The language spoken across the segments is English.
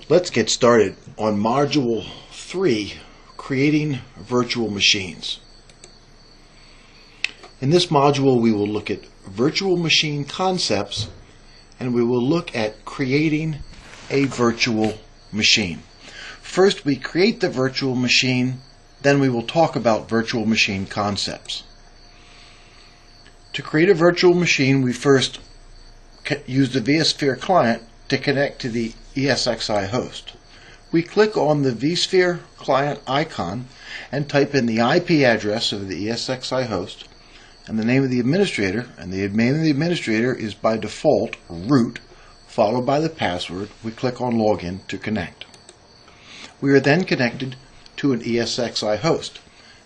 Let's get started on Module 3, Creating Virtual Machines. In this module we will look at virtual machine concepts and we will look at creating a virtual machine. First we create the virtual machine, then we will talk about virtual machine concepts. To create a virtual machine we first use the vSphere client to connect to the ESXi host. We click on the vSphere client icon and type in the IP address of the ESXi host and the name of the administrator, and the name of the administrator is by default root followed by the password. We click on login to connect. We are then connected to an ESXi host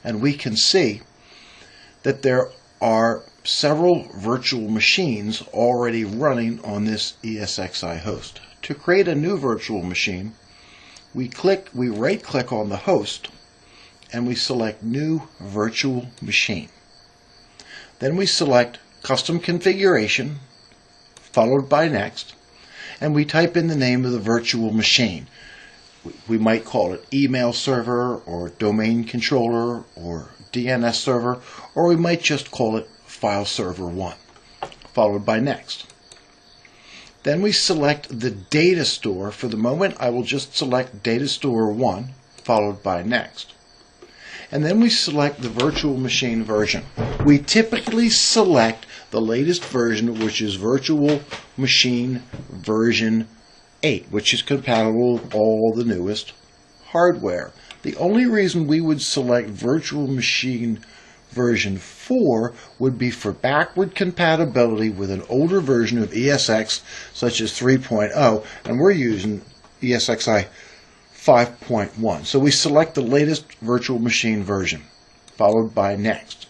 and we can see that there are several virtual machines already running on this ESXi host. To create a new virtual machine, we right click on the host and we select New Virtual Machine. Then we select Custom Configuration followed by Next, and we type in the name of the virtual machine. We might call it email server or domain controller or DNS server, or we might just call it file server 1 followed by Next. Then we select the data store. For the moment I will just select data store 1 followed by Next. And then we select the virtual machine version. We typically select the latest version, which is virtual machine version 8, which is compatible with all the newest hardware. The only reason we would select virtual machine version 4 would be for backward compatibility with an older version of ESX such as 3.0, and we're using ESXi 5.1. So we select the latest virtual machine version followed by Next.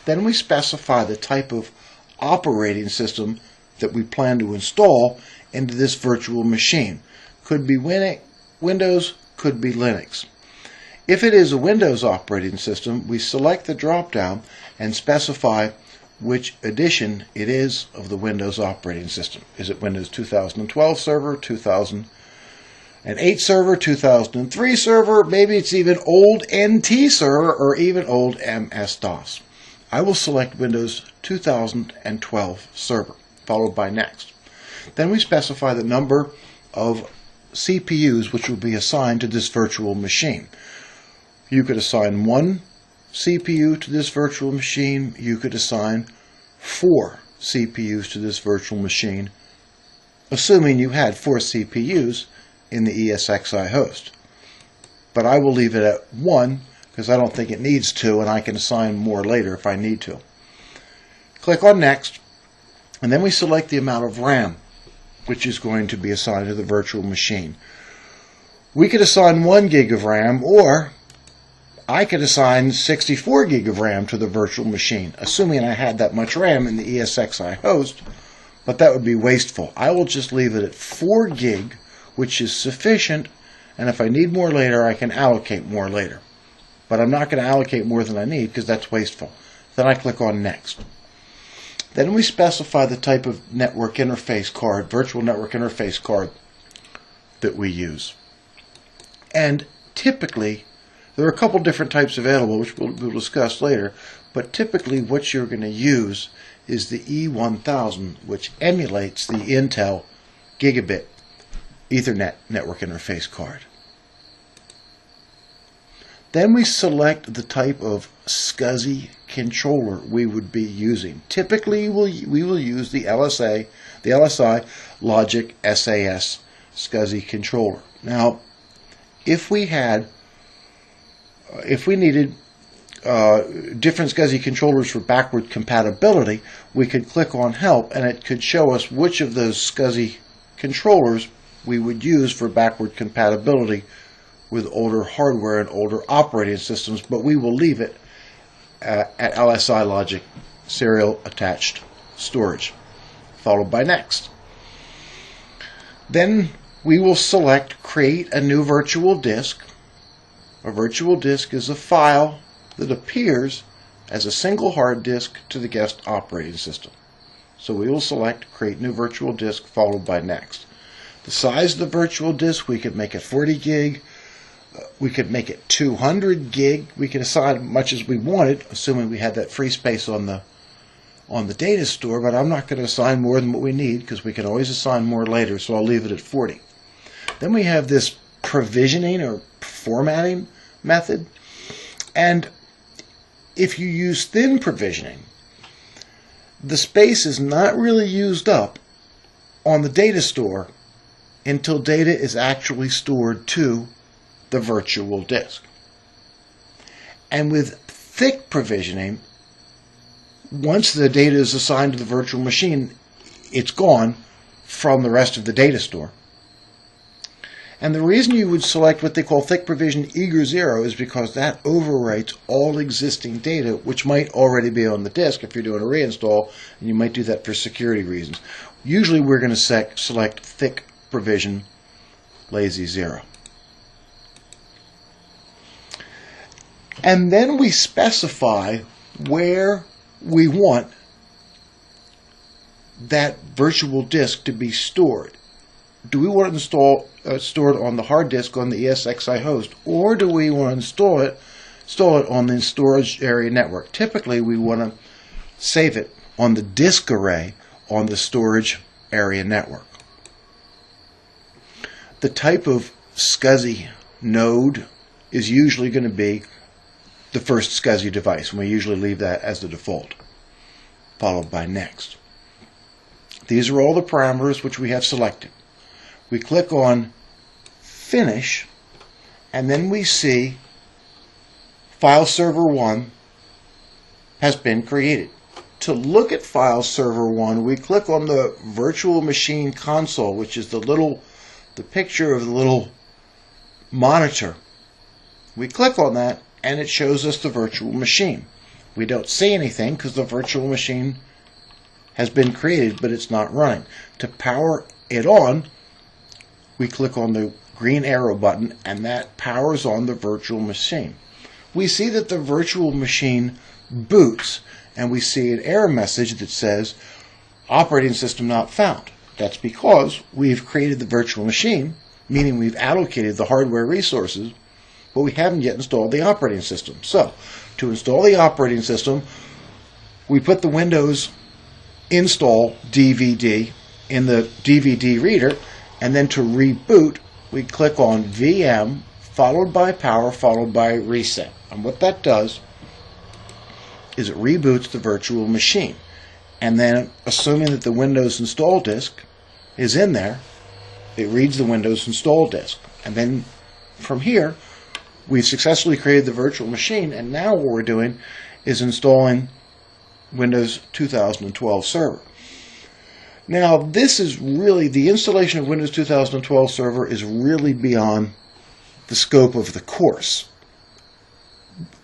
Then we specify the type of operating system that we plan to install into this virtual machine. Could be Windows, could be Linux. If it is a Windows operating system, we select the drop-down and specify which edition it is of the Windows operating system. Is it Windows 2012 server, 2008 server, 2003 server, maybe it's even old NT server or even old MS-DOS. I will select Windows 2012 server, followed by Next. Then we specify the number of CPUs which will be assigned to this virtual machine. You could assign 1 CPU to this virtual machine. You could assign 4 CPUs to this virtual machine, assuming you had 4 CPUs in the ESXi host. But I will leave it at 1 because I don't think it needs to, and I can assign more later if I need to. Click on Next, and then we select the amount of RAM which is going to be assigned to the virtual machine. We could assign 1 gig of RAM, or I could assign 64 gig of RAM to the virtual machine, assuming I had that much RAM in the ESXi host, but that would be wasteful. I will just leave it at 4 gig, which is sufficient, and if I need more later, I can allocate more later. But I'm not going to allocate more than I need because that's wasteful. Then I click on Next. Then we specify the type of network interface card, virtual network interface card that we use. And typically, there are a couple different types available, which we'll discuss later, but typically what you're going to use is the E1000, which emulates the Intel Gigabit Ethernet network interface card. Then we select the type of SCSI controller we would be using. Typically we will use the LSI Logic SAS SCSI controller. Now, if we needed different SCSI controllers for backward compatibility, we could click on Help and it could show us which of those SCSI controllers we would use for backward compatibility with older hardware and older operating systems, but we will leave it at LSI Logic Serial Attached Storage, followed by Next. Then we will select Create a New Virtual Disk. A virtual disk is a file that appears as a single hard disk to the guest operating system. So we will select Create New Virtual Disk followed by Next. the size of the virtual disk. We could make it 40 gig. We could make it 200 gig. We could assign as much as we wanted, assuming we had that free space on the data store, but I'm not going to assign more than what we need because we can always assign more later, so I'll leave it at 40. Then we have this provisioning or formatting method, and if you use thin provisioning, the space is not really used up on the data store until data is actually stored to the virtual disk. And with thick provisioning, once the data is assigned to the virtual machine, it's gone from the rest of the data store. And the reason you would select what they call thick provision eager 0 is because that overwrites all existing data, which might already be on the disk if you're doing a reinstall, and you might do that for security reasons. Usually we're going to select thick provision lazy 0. And then we specify where we want that virtual disk to be stored. Do we want it stored on the hard disk on the ESXi host, or do we want to install it on the storage area network? Typically, we want to save it on the disk array on the storage area network. The type of SCSI node is usually going to be the first SCSI device, and we usually leave that as the default, followed by next. These are all the parameters which we have selected. We click on Finish, and then we see File Server 1 has been created. To look at File Server 1, we click on the Virtual Machine Console, which is the picture of the little monitor. We click on that, and it shows us the virtual machine. We don't see anything because the virtual machine has been created, but it's not running. To power it on, we click on the green arrow button, and that powers on the virtual machine. We see that the virtual machine boots, and we see an error message that says operating system not found. That's because we've created the virtual machine, meaning we've allocated the hardware resources, but we haven't yet installed the operating system. So, to install the operating system, we put the Windows install DVD in the DVD reader, and then to reboot, we click on VM, followed by power, followed by reset. And what that does is it reboots the virtual machine. And then, assuming that the Windows install disk is in there, it reads the Windows install disk. And then, from here, we've successfully created the virtual machine, and now what we're doing is installing Windows 2012 Server. Now, this is really, the installation of Windows 2012 Server is really beyond the scope of the course.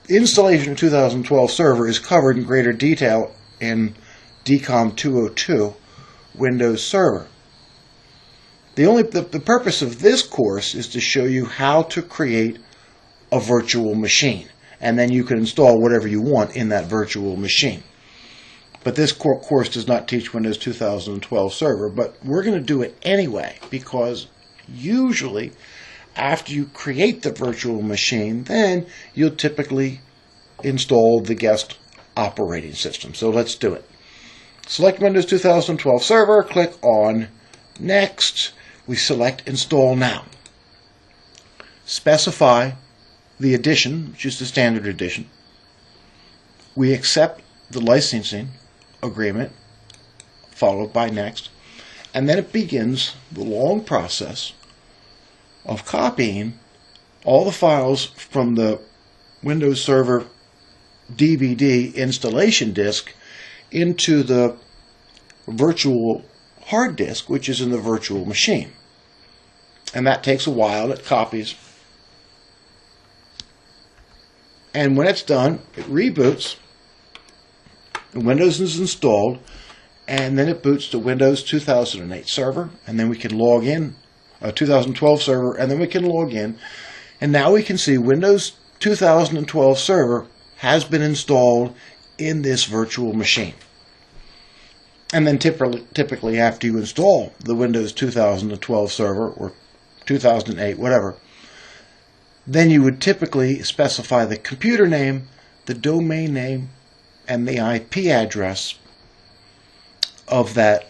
Installation of 2012 Server is covered in greater detail in dcom 202 Windows Server. The purpose of this course is to show you how to create a virtual machine, and then you can install whatever you want in that virtual machine. But this course does not teach Windows 2012 Server, but we're going to do it anyway, because usually after you create the virtual machine, then you'll typically install the guest operating system. So let's do it. Select Windows 2012 Server, click on Next. We select Install Now. Specify the edition, which is the standard edition. We accept the licensing agreement, followed by Next. And then it begins the long process of copying all the files from the Windows Server DVD installation disk into the virtual hard disk, which is in the virtual machine. And that takes a while. It copies. And when it's done, it reboots. Windows is installed, and then it boots to Windows 2008 Server, and then we can log in, 2012 Server, and then we can log in, and now we can see Windows 2012 Server has been installed in this virtual machine. And then typically after you install the Windows 2012 server or 2008, whatever, then you would typically specify the computer name, the domain name, and the IP address of that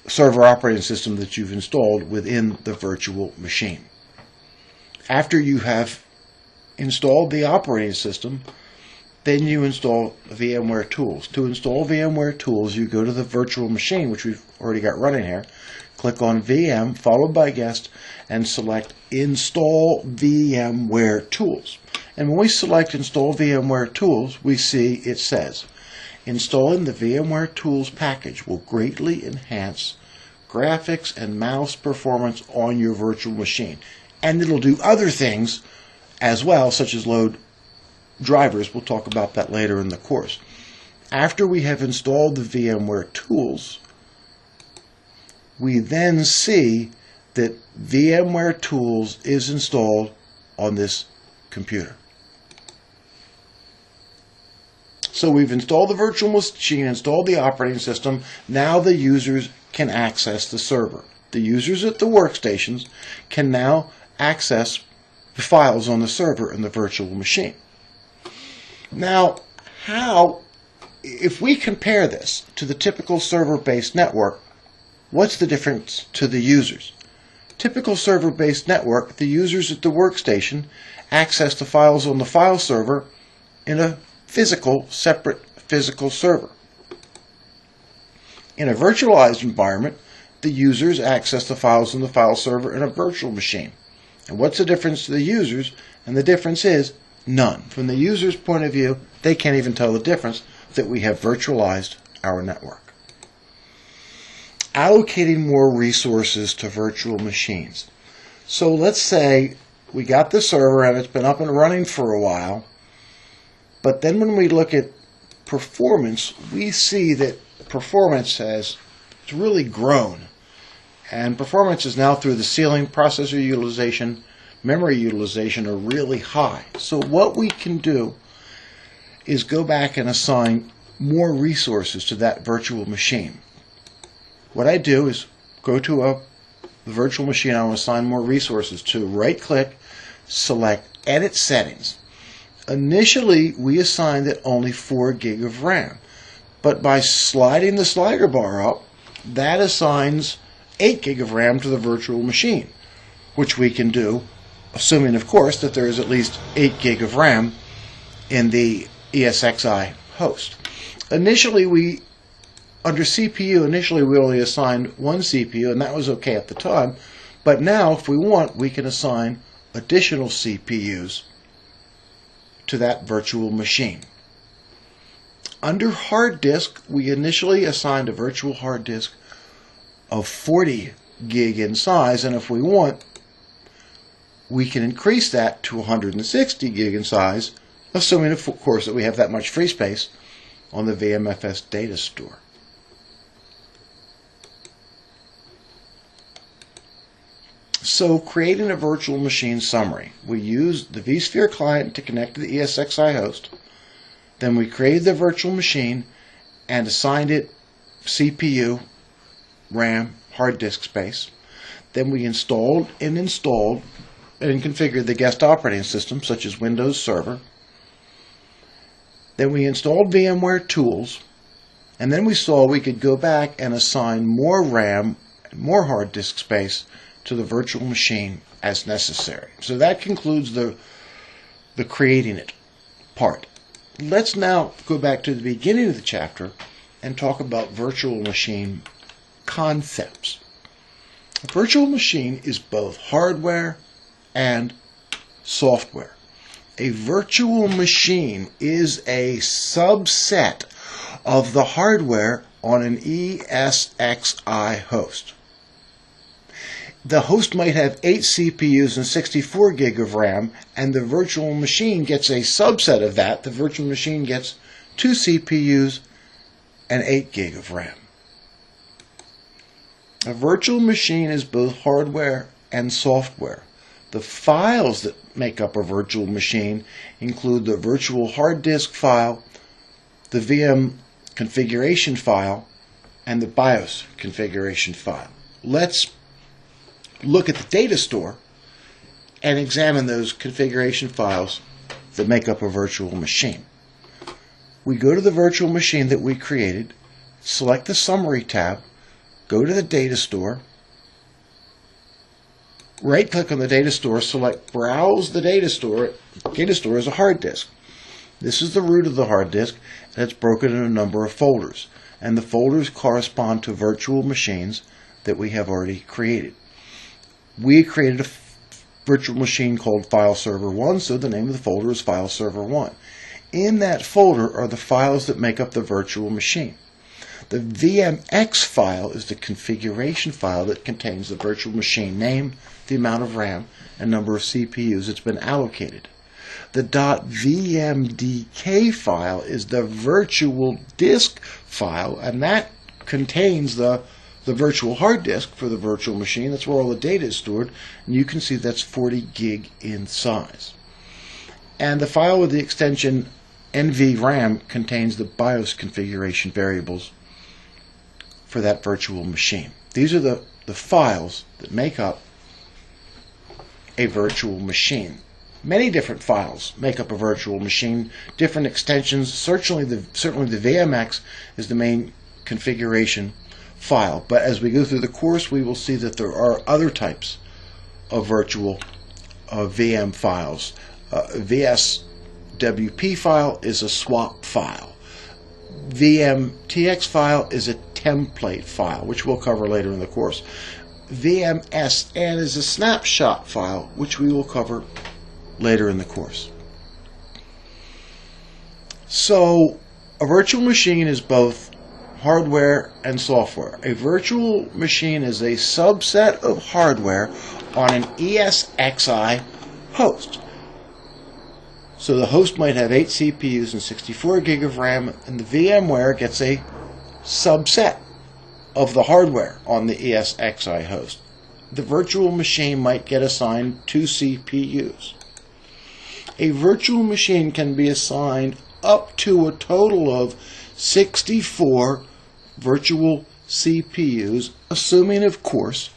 server operating system that you've installed within the virtual machine. After you have installed the operating system, then you install VMware Tools. To install VMware Tools, you go to the virtual machine, which we've already got running here, click on VM, followed by Guest, and select Install VMware Tools. And when we select Install VMware Tools, we see it says, installing the VMware Tools package will greatly enhance graphics and mouse performance on your virtual machine. And it'll do other things as well, such as load drivers. We'll talk about that later in the course. After we have installed the VMware Tools, we then see that VMware Tools is installed on this computer. So we've installed the virtual machine, installed the operating system. Now the users can access the server. The users at the workstations can now access the files on the server in the virtual machine. Now, if we compare this to the typical server-based network, what's the difference to the users? Typical server-based network, the users at the workstation access the files on the file server in a separate physical server. In a virtualized environment, the users access the files on the file server in a virtual machine. And what's the difference to the users? And the difference is none. From the user's point of view, they can't even tell the difference that we have virtualized our network. Allocating more resources to virtual machines. So let's say we got the server and it's been up and running for a while, but then when we look at performance, we see that performance has really grown. And performance is now through the ceiling. Processor utilization, memory utilization are really high. So what we can do is go back and assign more resources to that virtual machine. What I do is go to the virtual machine I want to assign more resources to. Right-click, select Edit Settings. Initially, we assigned it only 4 gig of RAM. But by sliding the slider bar up, that assigns 8 gig of RAM to the virtual machine, which we can do, assuming, of course, that there is at least 8 gig of RAM in the ESXi host. Initially, under CPU, we only assigned 1 CPU, and that was okay at the time. But now, if we want, we can assign additional CPUs to that virtual machine. Under hard disk, we initially assigned a virtual hard disk of 40 gig in size, and if we want, we can increase that to 160 gig in size, assuming, of course, that we have that much free space on the VMFS data store. So, creating a virtual machine summary. We use the vSphere client to connect to the ESXi host. Then we created the virtual machine and assigned it CPU, RAM, hard disk space. Then we installed and configured the guest operating system, such as Windows Server. Then we installed VMware Tools. And then we saw we could go back and assign more RAM and more hard disk space to the virtual machine as necessary. So that concludes the creating it part. Let's now go back to the beginning of the chapter and talk about virtual machine concepts. A virtual machine is both hardware and software. A virtual machine is a subset of the hardware on an ESXi host. The host might have 8 CPUs and 64 gig of RAM, and the virtual machine gets a subset of that. The virtual machine gets 2 CPUs and 8 gig of RAM. A virtual machine is both hardware and software. The files that make up a virtual machine include the virtual hard disk file, the VM configuration file, and the BIOS configuration file. Let's look at the data store and examine those configuration files that make up a virtual machine. We go to the virtual machine that we created, select the Summary tab, go to the data store, right-click on the data store, select Browse the data store. Data store is a hard disk. This is the root of the hard disk, and it's broken into a number of folders. And the folders correspond to virtual machines that we have already created. We created a virtual machine called File Server 1, so the name of the folder is File Server 1. In that folder are the files that make up the virtual machine. The VMX file is the configuration file that contains the virtual machine name, the amount of RAM, and number of CPUs it's been allocated. The .vmdk file is the virtual disk file, and that contains the virtual hard disk for the virtual machine. That's where all the data is stored, and you can see that's 40 gig in size. And the file with the extension NVRAM contains the BIOS configuration variables for that virtual machine. These are the files that make up a virtual machine. Many different files make up a virtual machine, different extensions. Certainly the VMX is the main configuration file, but as we go through the course we will see that there are other types of virtual VM files. VSWP file is a swap file. VMTX file is a template file, which we'll cover later in the course. VMSN is a snapshot file, which we will cover later in the course. So a virtual machine is both hardware and software. A virtual machine is a subset of hardware on an ESXi host. So the host might have 8 CPUs and 64 gig of RAM, and the VMware gets a subset of the hardware on the ESXi host. The virtual machine might get assigned 2 CPUs. A virtual machine can be assigned up to a total of 64 virtual CPUs, assuming, of course,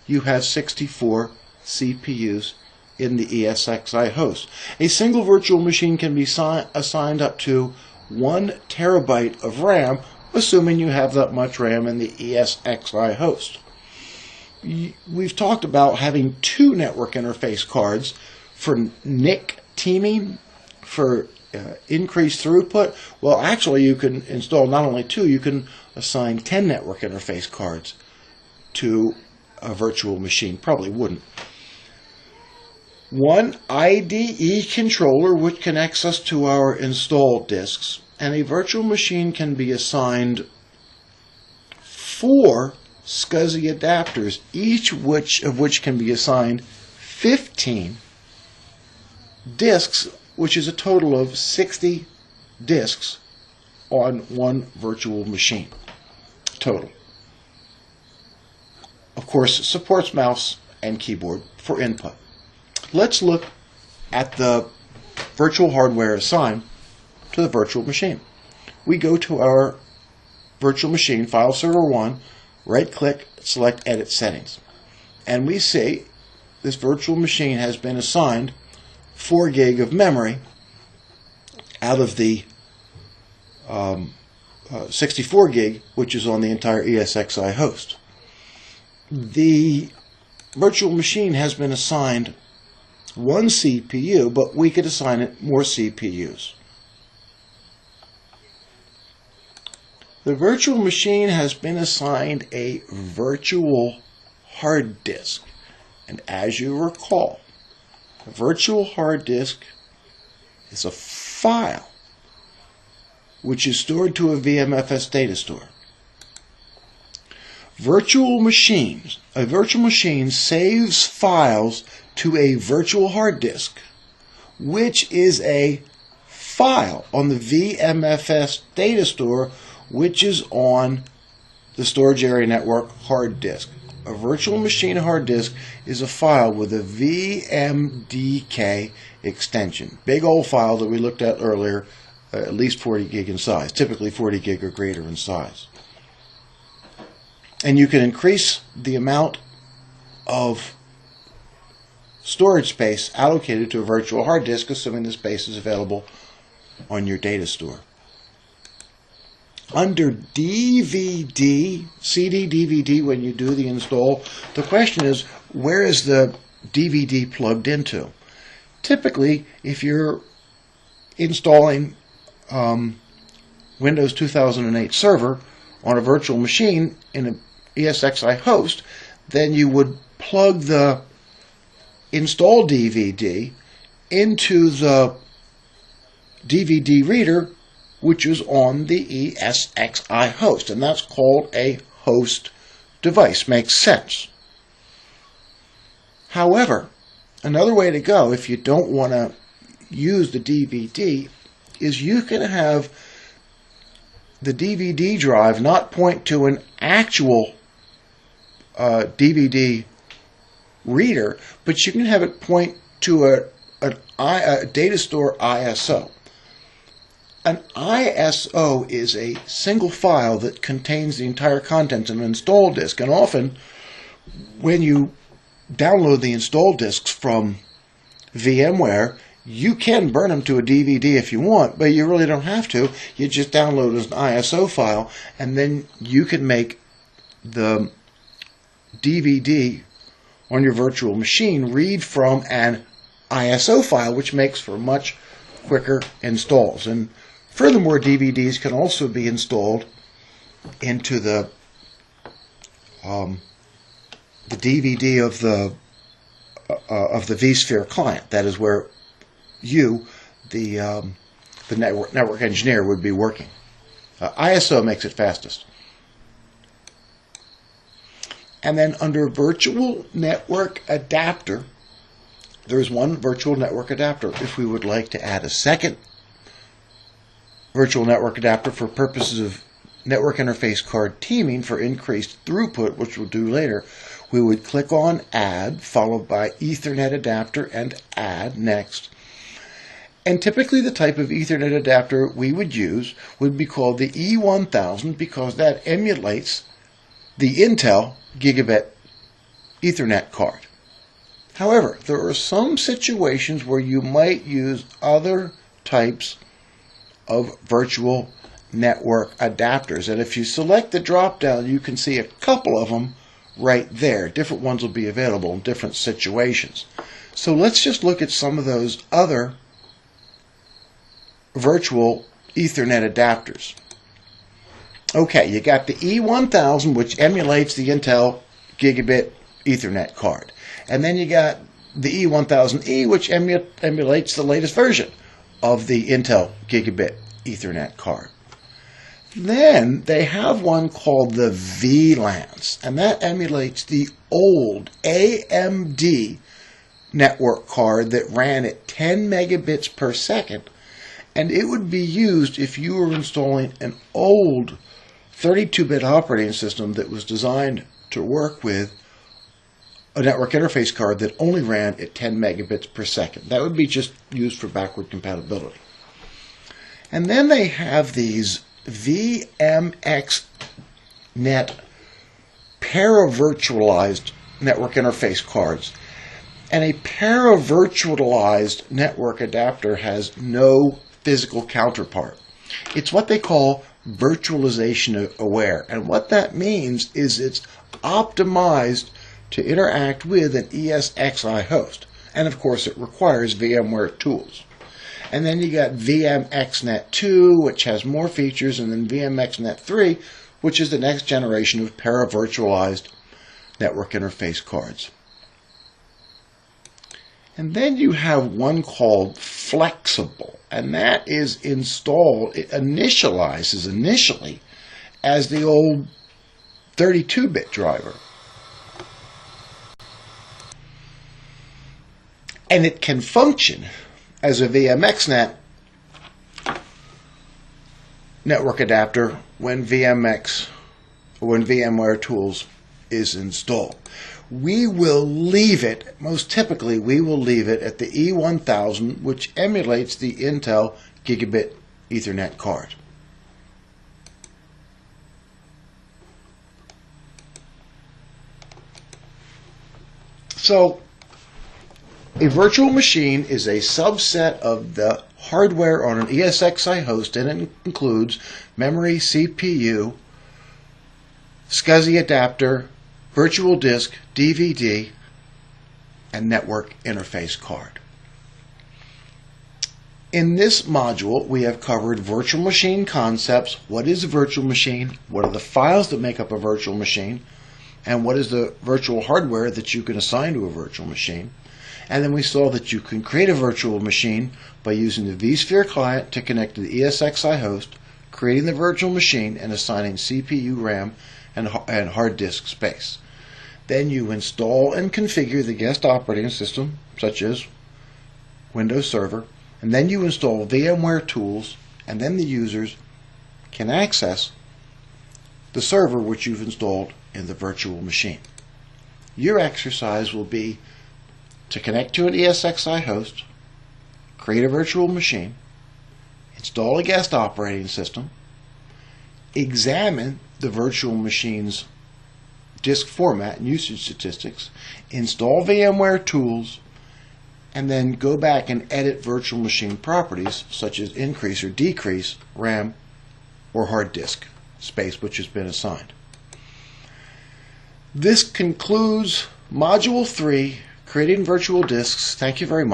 you have 64 CPUs in the ESXi host. A single virtual machine can be assigned up to 1 terabyte of RAM, assuming you have that much RAM in the ESXi host. We've talked about having 2 network interface cards for NIC teaming, for increased throughput. Well, actually you can install not only 2, you can assign 10 network interface cards to a virtual machine. Probably wouldn't. 1 IDE controller, which connects us to our installed disks, and a virtual machine can be assigned 4 SCSI adapters, each of which can be assigned 15 disks, which is a total of 60 disks on 1 virtual machine total. Of course, it supports mouse and keyboard for input. Let's look at the virtual hardware assigned to the virtual machine. We go to our virtual machine, File Server 1, right-click, select Edit Settings. And we see this virtual machine has been assigned 4 gig of memory out of the 64 gig, which is on the entire ESXi host. The virtual machine has been assigned 1 CPU, but we could assign it more CPUs. The virtual machine has been assigned a virtual hard disk, and as you recall, a virtual hard disk is a file which is stored to a VMFS data store. A virtual machine saves files to a virtual hard disk, which is a file on the VMFS data store, which is on the storage area network hard disk. A virtual machine hard disk is a file with a VMDK extension. Big old file that we looked at earlier, at least 40 gig in size, typically 40 gig or greater in size. And you can increase the amount of storage space allocated to a virtual hard disk, assuming the space is available on your data store. Under DVD, CD, DVD, when you do the install, the question is, where is the DVD plugged into? Typically, if you're installing Windows 2008 Server on a virtual machine in an ESXi host, then you would plug the install DVD into the DVD reader, which is on the ESXi host, and that's called a host device. Makes sense. However, another way to go, if you don't want to use the DVD, is you can have the DVD drive not point to an actual DVD reader, but you can have it point to a data store ISO. An ISO is a single file that contains the entire contents of an install disk, and often when you download the install disks from VMware, you can burn them to a DVD if you want, but you really don't have to. You just download as an ISO file, and then you can make the DVD on your virtual machine read from an ISO file, which makes for much quicker installs. And furthermore, DVDs can also be installed into the DVD of the vSphere client. That is where you, the network engineer, would be working. ISO makes it fastest. And then under Virtual Network Adapter, there's one virtual network adapter. If we would like to add a second virtual network adapter for purposes of network interface card teaming for increased throughput, which we'll do later, we would click on Add, followed by Ethernet Adapter, and Add next. And typically the type of Ethernet adapter we would use would be called the E1000, because that emulates the Intel gigabit Ethernet card. However, there are some situations where you might use other types of virtual network adapters. And if you select the drop-down, you can see a couple of them right there. Different ones will be available in different situations. So let's just look at some of those other virtual Ethernet adapters. Okay, you got the E1000, which emulates the Intel gigabit Ethernet card. And then you got the E1000E, which emulates the latest version of the Intel gigabit Ethernet card. Then they have one called the VLANs, and that emulates the old AMD network card that ran at 10 megabits per second, and it would be used if you were installing an old 32-bit operating system that was designed to work with a network interface card that only ran at 10 megabits per second. That would be just used for backward compatibility. And then they have these VMXnet para-virtualized network interface cards. And a para-virtualized network adapter has no physical counterpart. It's what they call virtualization aware. And what that means is it's optimized to interact with an ESXi host. And of course it requires VMware tools. And then you got VMXnet 2, which has more features, and then VMXnet 3, which is the next generation of para-virtualized network interface cards. And then you have one called Flexible, and that is installed, it initializes initially as the old 32-bit driver. And it can function as a VMXnet network adapter when VMware Tools is installed. We will leave it, most typically we will leave it at the E1000, which emulates the Intel gigabit Ethernet card. So a virtual machine is a subset of the hardware on an ESXi host, and it includes memory, CPU, SCSI adapter, virtual disk, DVD, and network interface card. In this module, we have covered virtual machine concepts. What is a virtual machine? What are the files that make up a virtual machine? And what is the virtual hardware that you can assign to a virtual machine? And then we saw that you can create a virtual machine by using the vSphere client to connect to the ESXi host, creating the virtual machine, and assigning CPU, RAM, and hard disk space. Then you install and configure the guest operating system, such as Windows Server, and then you install VMTools, and then the users can access the server which you've installed in the virtual machine. Your exercise will be to connect to an ESXi host, create a virtual machine, install a guest operating system, examine the virtual machine's disk format and usage statistics, install VMTools, and then go back and edit virtual machine properties such as increase or decrease RAM or hard disk space which has been assigned. This concludes Module 3, Creating Virtual Disks. Thank you very much.